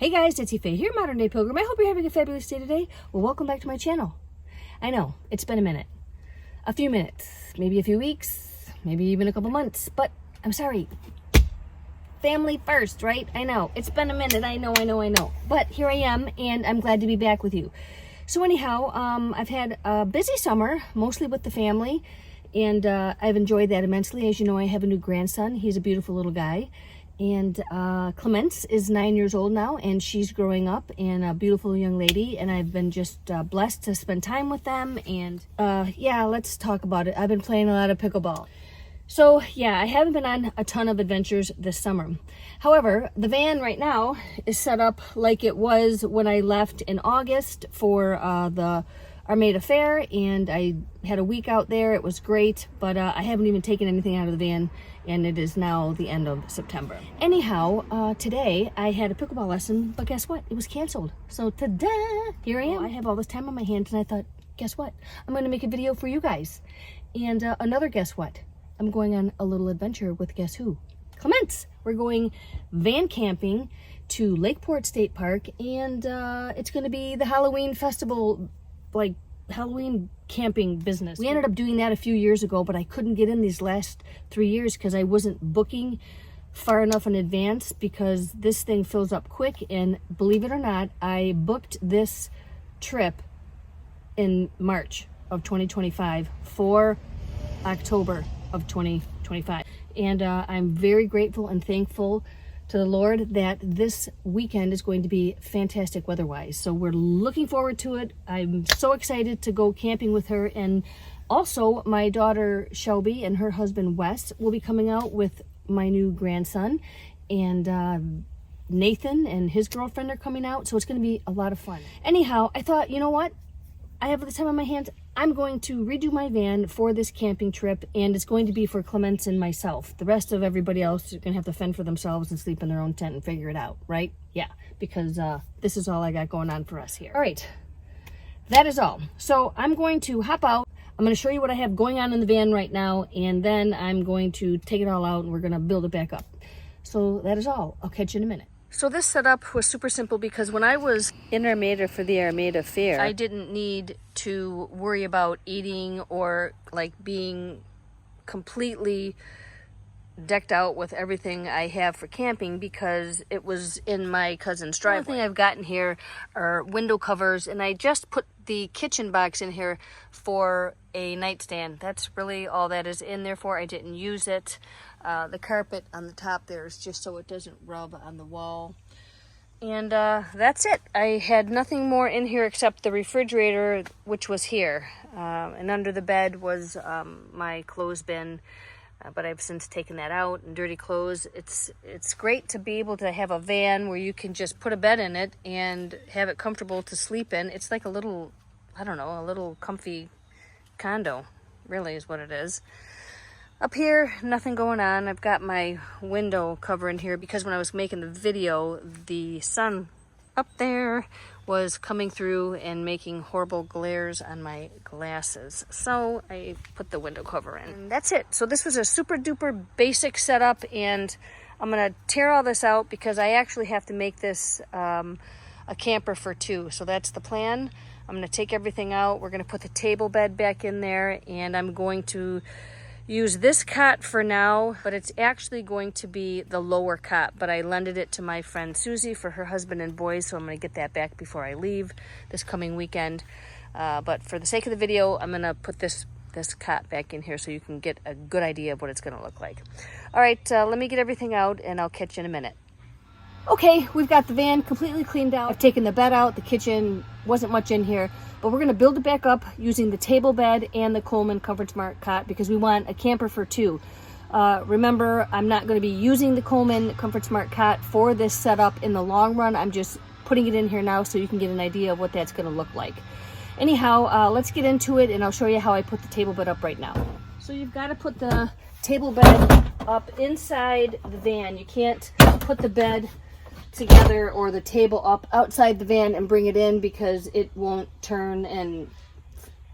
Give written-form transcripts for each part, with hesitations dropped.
Hey guys, it's Faye here, Modern Day Pilgrim. I hope you're having a fabulous day today. Well, welcome back to my channel. I know, it's been a minute. A few minutes, maybe a few weeks, maybe even a couple months, but I'm sorry. Family first, right? I know, it's been a minute, I know. But here I am, and I'm glad to be back with you. So anyhow, I've had a busy summer, mostly with the family, and I've enjoyed that immensely. As you know, I have a new grandson. He's a beautiful little guy. And Clemence is 9 years old now, and she's growing up and a beautiful young lady, and I've been just blessed to spend time with them. And yeah, let's talk about it. I've been playing a lot of pickleball. So yeah, I haven't been on a ton of adventures this summer. However, the van right now is set up like it was when I left in August for the Armada Fair, and I had a week out there. It was great, but I haven't even taken anything out of the van, and it is now the end of September. Anyhow, today I had a pickleball lesson, but guess what? It was canceled. So ta-da! Here I am. I have all this time on my hands, and I thought, guess what? I'm going to make a video for you guys. And another guess what? I'm going on a little adventure with guess who? Clements! We're going van camping to Lakeport State Park, and it's going to be the Halloween festival, like Halloween camping business. We ended up doing that a few years ago, but I couldn't get in these last 3 years because I wasn't booking far enough in advance, because this thing fills up quick. And believe it or not, I booked this trip in March of 2025 for October of 2025. And I'm very grateful and thankful to the Lord that this weekend is going to be fantastic weather-wise. So we're looking forward to it. I'm so excited to go camping with her. And also my daughter Shelby and her husband Wes will be coming out with my new grandson. And Nathan and his girlfriend are coming out. So it's going to be a lot of fun. Anyhow, I thought, you know what? I have the time on my hands. I'm going to redo my van for this camping trip, and it's going to be for Clements and myself. The rest of everybody else is going to have to fend for themselves and sleep in their own tent and figure it out, right? Yeah, because this is all I got going on for us here. All right, that is all. So I'm going to hop out. I'm going to show you what I have going on in the van right now, and then I'm going to take it all out and we're going to build it back up. So that is all. I'll catch you in a minute. So this setup was super simple because when I was in Armada for the Armada Fair, I didn't need to worry about eating or like being completely decked out with everything I have for camping, because it was in my cousin's driveway. The only thing I've gotten here are window covers, and I just put the kitchen box in here for a nightstand. That's really all that is in there for. I didn't use it. The carpet on the top there is just so it doesn't rub on the wall. And that's it. I had nothing more in here except the refrigerator, which was here. And under the bed was my clothes bin, but I've since taken that out. And dirty clothes. It's great to be able to have a van where you can just put a bed in it and have it comfortable to sleep in. It's like a little, I don't know, a little comfy condo, really is what it is. Up here, nothing going on. I've got my window cover in here because when I was making the video, the sun up there was coming through and making horrible glares on my glasses. So I put the window cover in. And that's it. So this was a super duper basic setup, and I'm gonna tear all this out because I actually have to make this a camper for two. So that's the plan. I'm gonna take everything out. We're gonna put the table bed back in there, and I'm going to use this cot for now, but it's actually going to be the lower cot, but I lended it to my friend Susie for her husband and boys, so I'm going to get that back before I leave this coming weekend. But for the sake of the video, I'm going to put this cot back in here so you can get a good idea of what it's going to look like. All right, let me get everything out and I'll catch you in a minute. Okay, we've got the van completely cleaned out. I've taken the bed out, the kitchen, wasn't much in here, but we're gonna build it back up using the table bed and the Coleman ComfortSmart cot because we want a camper for two. Remember, I'm not gonna be using the Coleman ComfortSmart cot for this setup in the long run. I'm just putting it in here now so you can get an idea of what that's gonna look like. Anyhow, let's get into it and I'll show you how I put the table bed up right now. So you've gotta put the table bed up inside the van. You can't put the bed together or the table up outside the van and bring it in because it won't turn and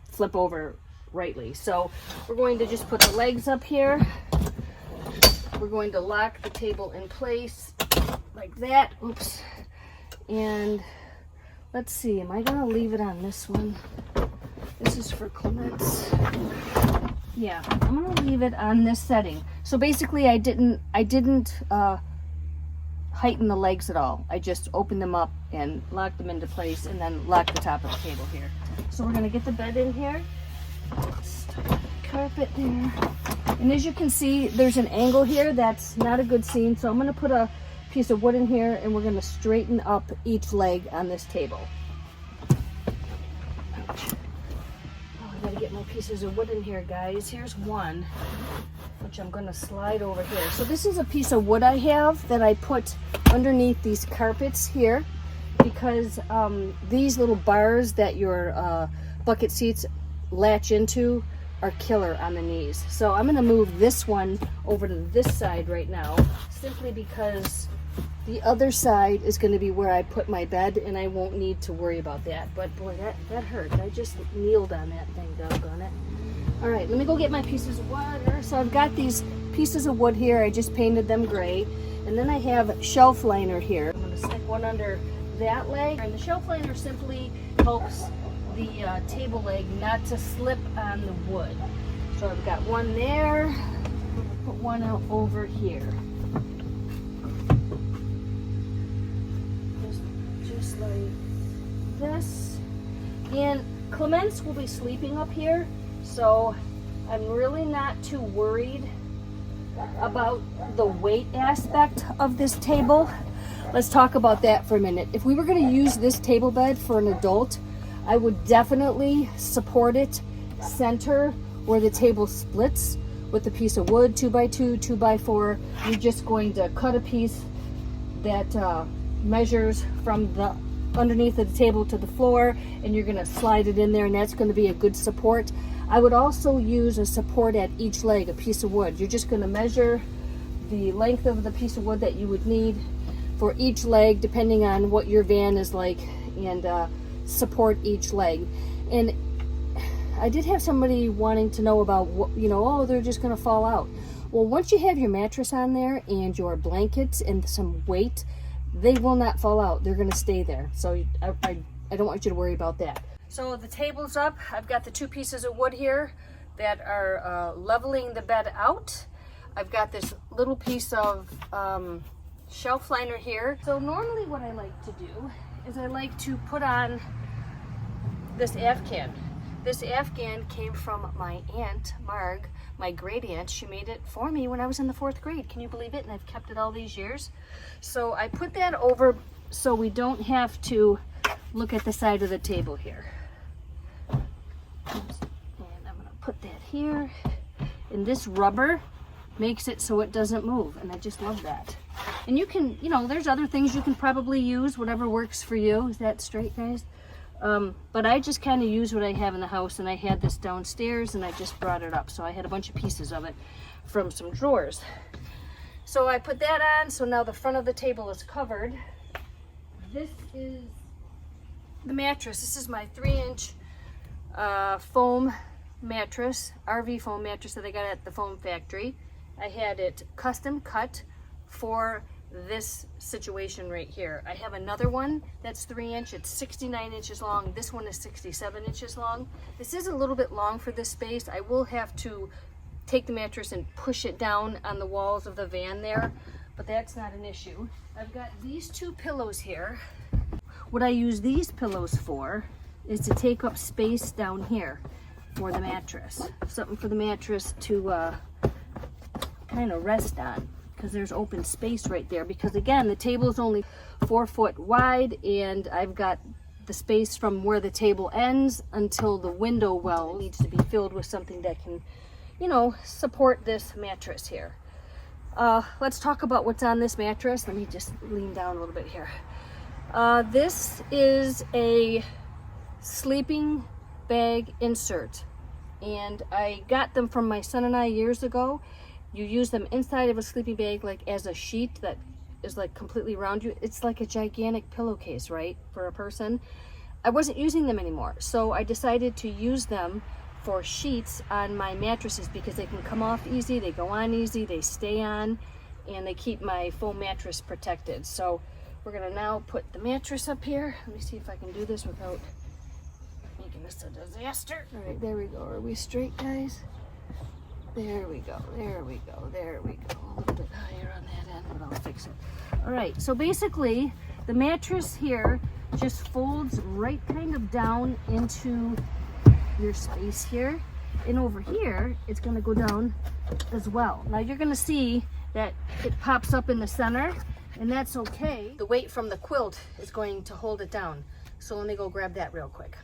flip over rightly. So we're going to just put the legs up here. We're going to lock the table in place like that. Oops. And let's see, am I gonna leave it on this one? This is for Clement's. Yeah, I'm gonna leave it on this setting. So basically I didn't heighten the legs at all. I just opened them up and locked them into place and then locked the top of the table here. So we're gonna get the bed in here. Carpet there. And as you can see, there's an angle here that's not a good scene. So I'm gonna put a piece of wood in here and we're gonna straighten up each leg on this table. Ouch. Oh, I gotta get my pieces of wood in here, guys. Here's one, which I'm gonna slide over here. So this is a piece of wood I have that I put underneath these carpets here because these little bars that your bucket seats latch into are killer on the knees. So I'm gonna move this one over to this side right now, simply because the other side is gonna be where I put my bed and I won't need to worry about that. But boy, that hurt. I just kneeled on that thing, doggone it. All right, let me go get my pieces of wood. So I've got these pieces of wood here. I just painted them gray. And then I have shelf liner here. I'm gonna stick one under that leg. And the shelf liner simply helps the table leg not to slip on the wood. So I've got one there. Put one out over here. Just like this. And Clements will be sleeping up here, so I'm really not too worried about the weight aspect of this table. Let's talk about that for a minute. If we were going to use this table bed for an adult, I would definitely support it center where the table splits with a piece of wood, 2x2, 2x4. You're just going to cut a piece that measures from the underneath of the table to the floor, and you're going to slide it in there, and that's going to be a good support. I would also use a support at each leg, a piece of wood. You're just going to measure the length of the piece of wood that you would need for each leg, depending on what your van is like, and support each leg. And I did have somebody wanting to know about what, oh, they're just going to fall out. Well, once you have your mattress on there and your blankets and some weight, they will not fall out. They're going to stay there. So I don't want you to worry about that. So the table's up. I've got the two pieces of wood here that are leveling the bed out. I've got this little piece of shelf liner here. So normally what I like to do is I like to put on this Afghan. This Afghan came from my aunt, Marg, my great aunt. She made it for me when I was in the 4th grade. Can you believe it? And I've kept it all these years. So I put that over so we don't have to look at the side of the table here. And I'm gonna put that here. And this rubber makes it so it doesn't move. And I just love that. And you can, there's other things you can probably use, whatever works for you. Is that straight, guys? But I just kind of use what I have in the house, and I had this downstairs and I just brought it up. So I had a bunch of pieces of it from some drawers. So I put that on, so now the front of the table is covered. This is the mattress. This is my 3-inch foam mattress, RV foam mattress that I got at the foam factory. I had it custom cut for this situation right here. I have another one that's 3-inch. It's 69 inches long. This one is 67 inches long. This is a little bit long for this space. I will have to take the mattress and push it down on the walls of the van there, but that's not an issue. I've got these two pillows here. What I use these pillows for is to take up space down here for the mattress. Something for the mattress to kind of rest on, because there's open space right there. Because again, the table is only 4 foot wide, and I've got the space from where the table ends until the window well needs to be filled with something that can, support this mattress here. Let's talk about what's on this mattress. Let me just lean down a little bit here. This is a sleeping bag insert, and I got them from my son and I years ago. You use them inside of a sleeping bag, like as a sheet that is like completely around you. It's like a gigantic pillowcase, right, for a person. I wasn't using them anymore, so I decided to use them for sheets on my mattresses because they can come off easy, they go on easy, they stay on, and they keep my foam mattress protected. So We're gonna now put the mattress up here. Let me see if I can do this without making this a disaster. All right, there we go. Are we straight, guys? There we go, there we go, there we go. A little bit higher on that end, but I'll fix it. All right, so basically the mattress here just folds right kind of down into your space here. And over here, it's gonna go down as well. Now you're gonna see that it pops up in the center, and that's okay. The weight from the quilt is going to hold it down. So let me go grab that real quick.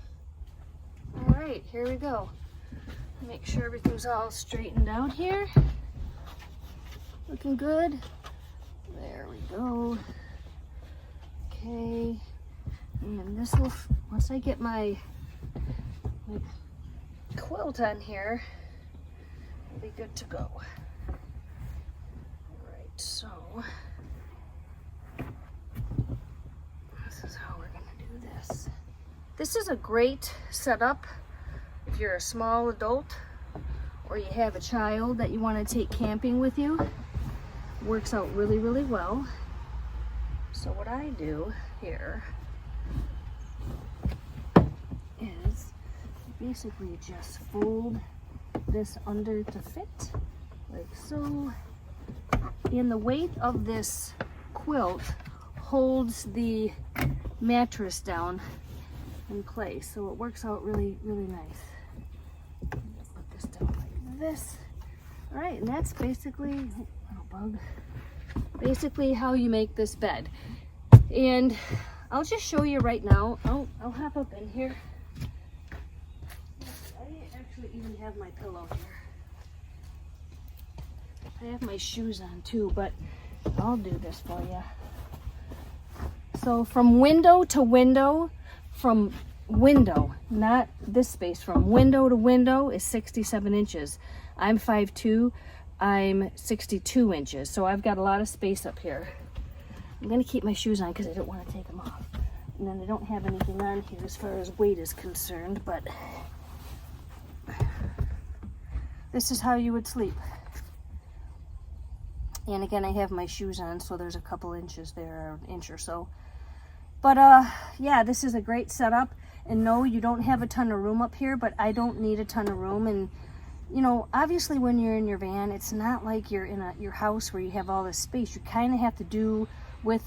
All right, here we go. Make sure everything's all straightened out here. Looking good. There we go. Okay. And this will, once I get my quilt on here, it'll be good to go. All right, so this is how we're gonna do this. This is a great setup if you're a small adult or you have a child that you want to take camping with you. It works out really, really well. So what I do here is basically just fold this under to fit, like so. And the weight of this quilt holds the mattress down in place, so it works out really, really nice. Put this down like this. All right, and that's basically, little bug, basically how you make this bed. And I'll just show you right now. I'll hop up in here. I actually even have my pillow here. I have my shoes on too, but I'll do this for you. So from window to window, from window, not this space, from window to window is 67 inches. I'm 5'2", I'm 62 inches, so I've got a lot of space up here. I'm gonna keep my shoes on because I don't want to take them off. And then I don't have anything on here as far as weight is concerned, but this is how you would sleep. And again, I have my shoes on, so there's a couple inches there, or an inch or so. But yeah, this is a great setup. And no, you don't have a ton of room up here, but I don't need a ton of room. And you know, obviously when you're in your van, it's not like you're in your house where you have all this space. You kind of have to do with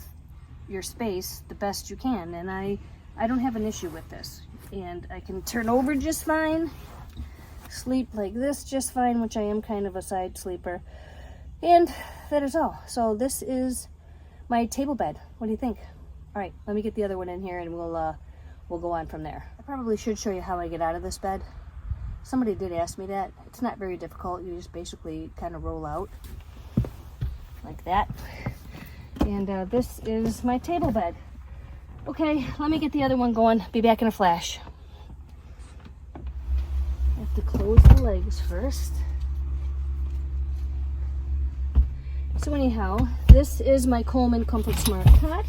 your space the best you can. And I don't have an issue with this. And I can turn over just fine, sleep like this just fine, which I am kind of a side sleeper. And that is all. So this is my table bed. What do you think? All right, let me get the other one in here and we'll go on from there. I probably should show you how I get out of this bed. Somebody did ask me that. It's not very difficult. You just basically kind of roll out like that. And this is my table bed. Okay, let me get the other one going. Be back in a flash. I have to close the legs first. So anyhow, this is my Coleman ComfortSmart cot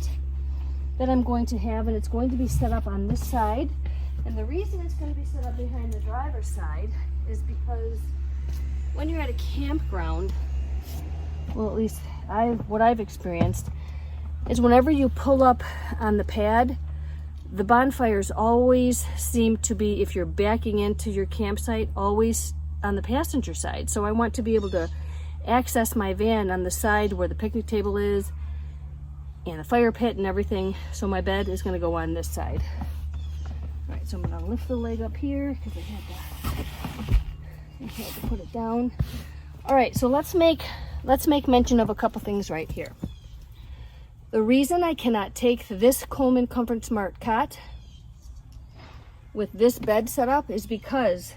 that I'm going to have, and it's going to be set up on this side. And the reason it's going to be set up behind the driver's side is because when you're at a campground, well, at least what I've experienced is whenever you pull up on the pad, the bonfires always seem to be, if you're backing into your campsite, always on the passenger side. So I want to be able to access my van on the side where the picnic table is and the fire pit and everything. So my bed is going to go on this side. All right, so I'm going to lift the leg up here because I had to put it down. All right, so let's make mention of a couple things right here. The reason I cannot take this Coleman ComfortSmart cot with this bed setup is because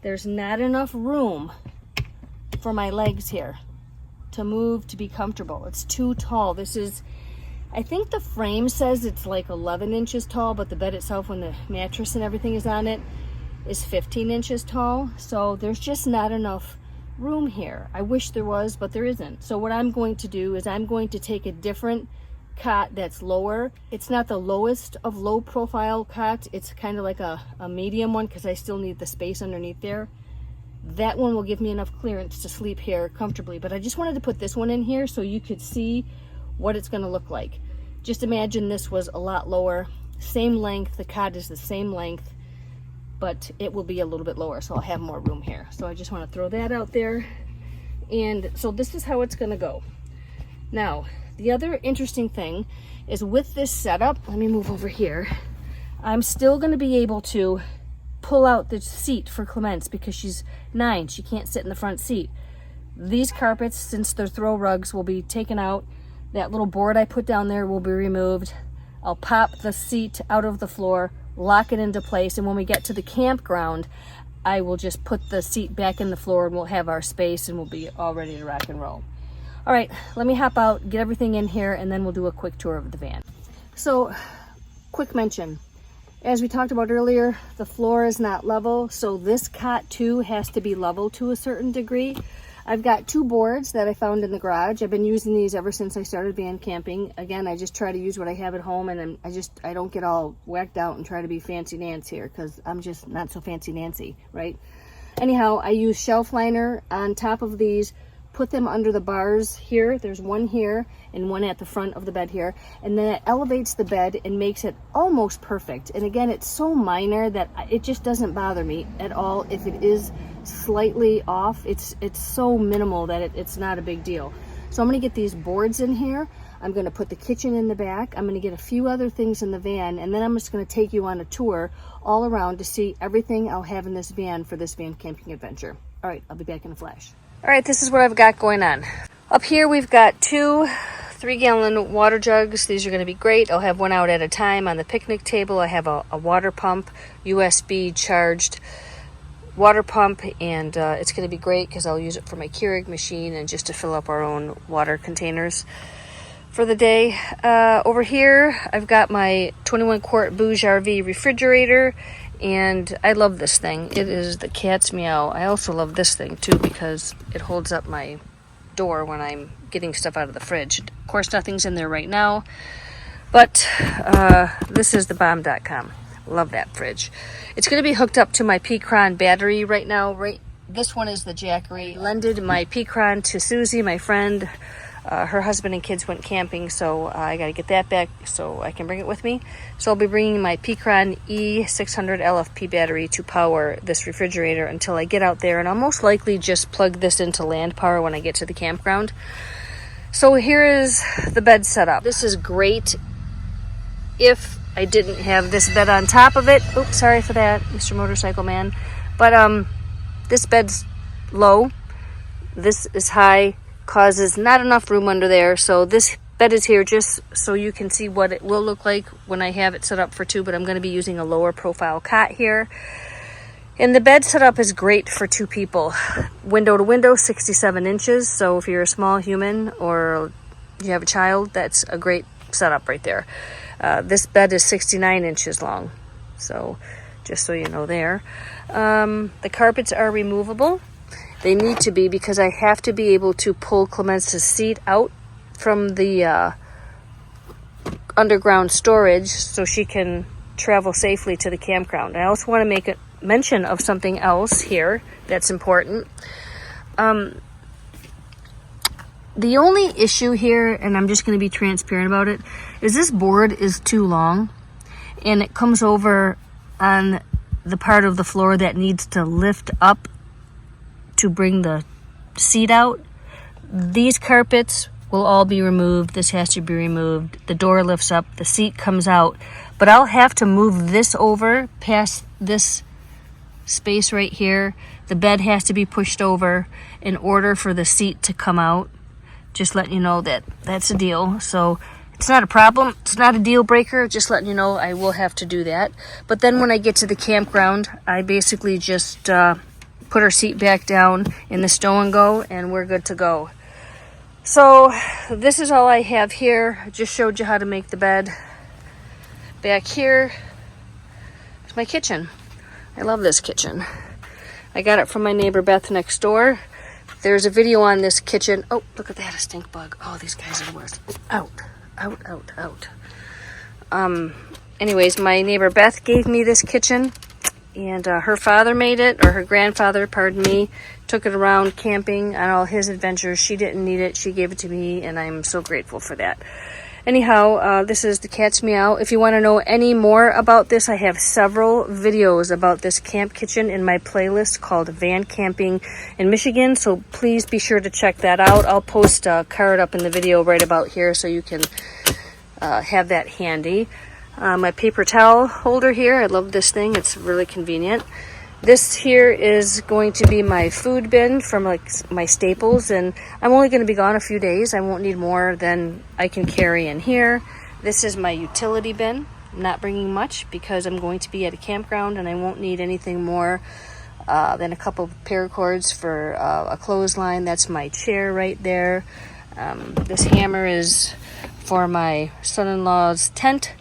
there's not enough room for my legs here to move to be comfortable. It's too tall. This is, I think the frame says it's like 11 inches tall, but the bed itself, when the mattress and everything is on it, is 15 inches tall. So there's just not enough room here. I wish there was, but there isn't. So what I'm going to do is I'm going to take a different cot that's lower. It's not the lowest of low profile cots. It's kind of like a medium one because I still need the space underneath there. That one will give me enough clearance to sleep here comfortably, but I just wanted to put this one in here so you could see what it's going to look like. Just imagine this was a lot lower. Same length, the cot is the same length, but it will be a little bit lower, so I'll have more room here. So I just want to throw that out there. And so this is how it's going to go. Now, the other interesting thing is with this setup, let me move over here. I'm still going to be able to pull out the seat for Clemence because she's 9. She can't sit in the front seat. These carpets, since they're throw rugs, will be taken out. That little board I put down there will be removed. I'll pop the seat out of the floor, lock it into place, and when we get to the campground, I will just put the seat back in the floor and we'll have our space and we'll be all ready to rock and roll. All right, let me hop out, get everything in here, and then we'll do a quick tour of the van. So, quick mention. As we talked about earlier, the floor is not level, so this cot too has to be level to a certain degree. I've got 2 boards that I found in the garage. I've been using these ever since I started van camping. Again, I just try to use what I have at home, and I don't get all whacked out and try to be fancy Nancy here, because I'm just not so fancy Nancy, right? Anyhow, I use shelf liner on top of these, put them under the bars here. There's one here and one at the front of the bed here, and then it elevates the bed and makes it almost perfect. And again, it's so minor that it just doesn't bother me at all. If it is slightly off, it's so minimal that it's not a big deal. So I'm going to get these boards in here. I'm going to put the kitchen in the back. I'm going to get a few other things in the van, and then I'm just going to take you on a tour all around to see everything I'll have in this van for this van camping adventure. All right, I'll be back in a flash. All right, this is what I've got going on. Up here we've got 2 3-gallon water jugs. These are going to be great. I'll have one out at a time. On the picnic table I have a water pump, USB charged water pump, and it's going to be great because I'll use it for my Keurig machine and just to fill up our own water containers for the day. Over here I've got my 21 quart Bouge RV refrigerator, and I love this thing. It is the cat's meow. I also love this thing too because it holds up my door when I'm getting stuff out of the fridge. Of course, nothing's in there right now, but this is the bomb.com. Love that fridge. It's going to be hooked up to my P-Cron battery right now. This one is the Jackery. Lended my P-Cron to Susie, my friend. Her husband and kids went camping, so I got to get that back so I can bring it with me. So I'll be bringing my P-Cron E600 LFP battery to power this refrigerator until I get out there, and I'll most likely just plug this into land power when I get to the campground. So here is the bed setup. This is great if I didn't have this bed on top of it. Oops, sorry for that, Mr. Motorcycle Man. But this bed's low. This is high. Causes not enough room under there, so this bed is here just so you can see what it will look like when I have it set up for 2, but I'm going to be using a lower profile cot here. And the bed setup is great for 2 people. Window to window, 67 inches, so if you're a small human or you have a child, that's a great setup right there. This bed is 69 inches long, so just so you know there. The carpets are removable. They need to be because I have to be able to pull Clemence's seat out from the underground storage so she can travel safely to the campground. I also want to make a mention of something else here that's important. The only issue here, and I'm just going to be transparent about it, is this board is too long and it comes over on the part of the floor that needs to lift up to bring the seat out. These carpets will all be removed. This has to be removed. The door lifts up, the seat comes out, but I'll have to move this over past this space right here. The bed has to be pushed over in order for the seat to come out. Just letting you know that that's a deal. So it's not a problem. It's not a deal breaker. Just letting you know I will have to do that. But then when I get to the campground, I basically just put her seat back down in the stow and go, and we're good to go. So this is all I have here. I just showed you how to make the bed. Back here is my kitchen. I love this kitchen. I got it from my neighbor Beth next door. There's a video on this kitchen. Oh, look at that, a stink bug. Oh, these guys are the worst. Out. Anyways, my neighbor Beth gave me this kitchen. And her father made it, or her grandfather, pardon me, took it around camping on all his adventures. She didn't need it. She gave it to me, and I'm so grateful for that. Anyhow, this is the cat's meow. If you want to know any more about this, I have several videos about this camp kitchen in my playlist called Van Camping in Michigan, so please be sure to check that out. I'll post a card up in the video right about here so you can have that handy. My paper towel holder here, I love this thing, it's really convenient. This here is going to be my food bin from like my staples, and I'm only going to be gone a few days. I won't need more than I can carry in here. This is my utility bin. I'm not bringing much because I'm going to be at a campground and I won't need anything more than a couple of paracords for a clothesline. That's my chair right there. This hammer is for my son-in-law's tent.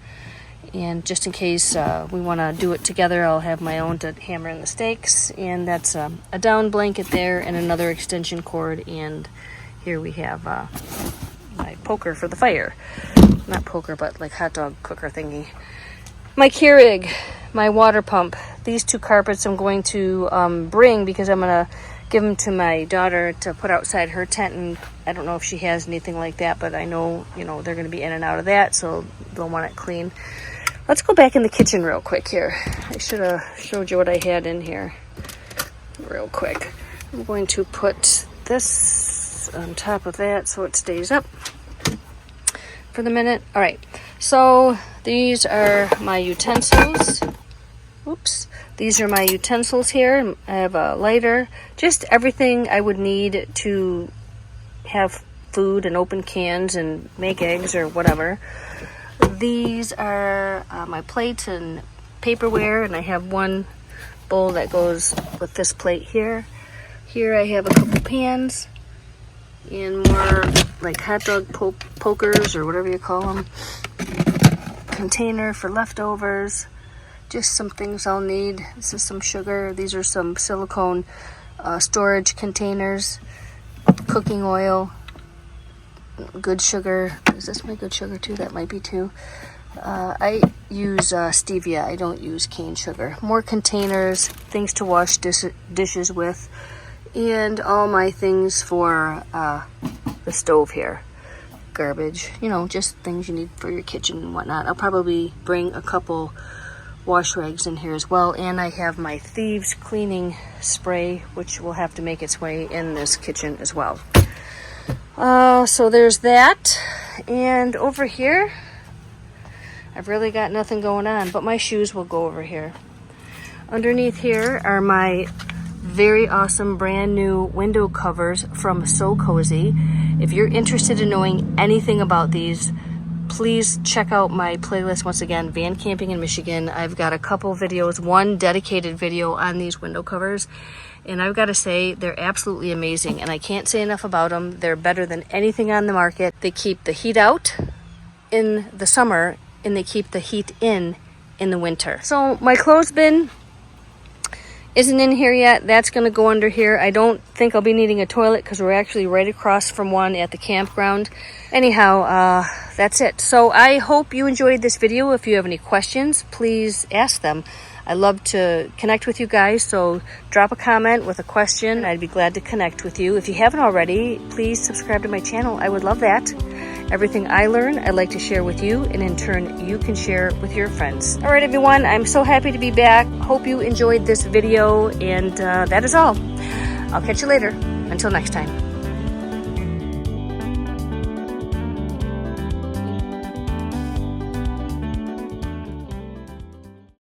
And just in case we want to do it together, I'll have my own to hammer in the stakes. And that's a down blanket there and another extension cord. And here we have my poker for the fire. Not poker, but like hot dog cooker thingy. My Keurig, my water pump. These two carpets I'm going to bring because I'm going to give them to my daughter to put outside her tent. And I don't know if she has anything like that, but I know, you know, they're going to be in and out of that, so they'll want it clean. Let's go back in the kitchen real quick here. I should have showed you what I had in here real quick. I'm going to put this on top of that so it stays up for the minute. All right, so these are my utensils. Oops. These are my utensils here. I have a lighter, just everything I would need to have food and open cans and make eggs or whatever. These are my plates and paperware, and I have one bowl that goes with this plate here. Here I have a couple pans and more like hot dog pokers or whatever you call them. Container for leftovers. Just some things I'll need. This is some sugar. These are some silicone storage containers. Cooking oil. Good sugar. Is this my good sugar too? That might be too. I use stevia. I don't use cane sugar. More containers, things to wash dishes with, and all my things for the stove here. Garbage, you know, just things you need for your kitchen and whatnot. I'll probably bring a couple wash rags in here as well, and I have my thieves cleaning spray, which will have to make its way in this kitchen as well. So there's that, and over here I've really got nothing going on, but my shoes will go over here. Underneath here are my very awesome brand new window covers from So Cozy. If you're interested in knowing anything about these, please check out my playlist once again, Van Camping in Michigan. I've got a couple videos, one dedicated video on these window covers, and I've got to say they're absolutely amazing, and I can't say enough about them. They're better than anything on the market. They keep the heat out in the summer and they keep the heat in the winter. So my clothes bin isn't in here yet. That's going to go under here. I don't think I'll be needing a toilet because we're actually right across from one at the campground. Anyhow, that's it. So I hope you enjoyed this video. If you have any questions, please ask them. I love to connect with you guys, so drop a comment with a question. I'd be glad to connect with you. If you haven't already, please subscribe to my channel. I would love that. Everything I learn, I'd like to share with you, and in turn, you can share with your friends. All right, everyone, I'm so happy to be back. Hope you enjoyed this video, and that is all. I'll catch you later. Until next time.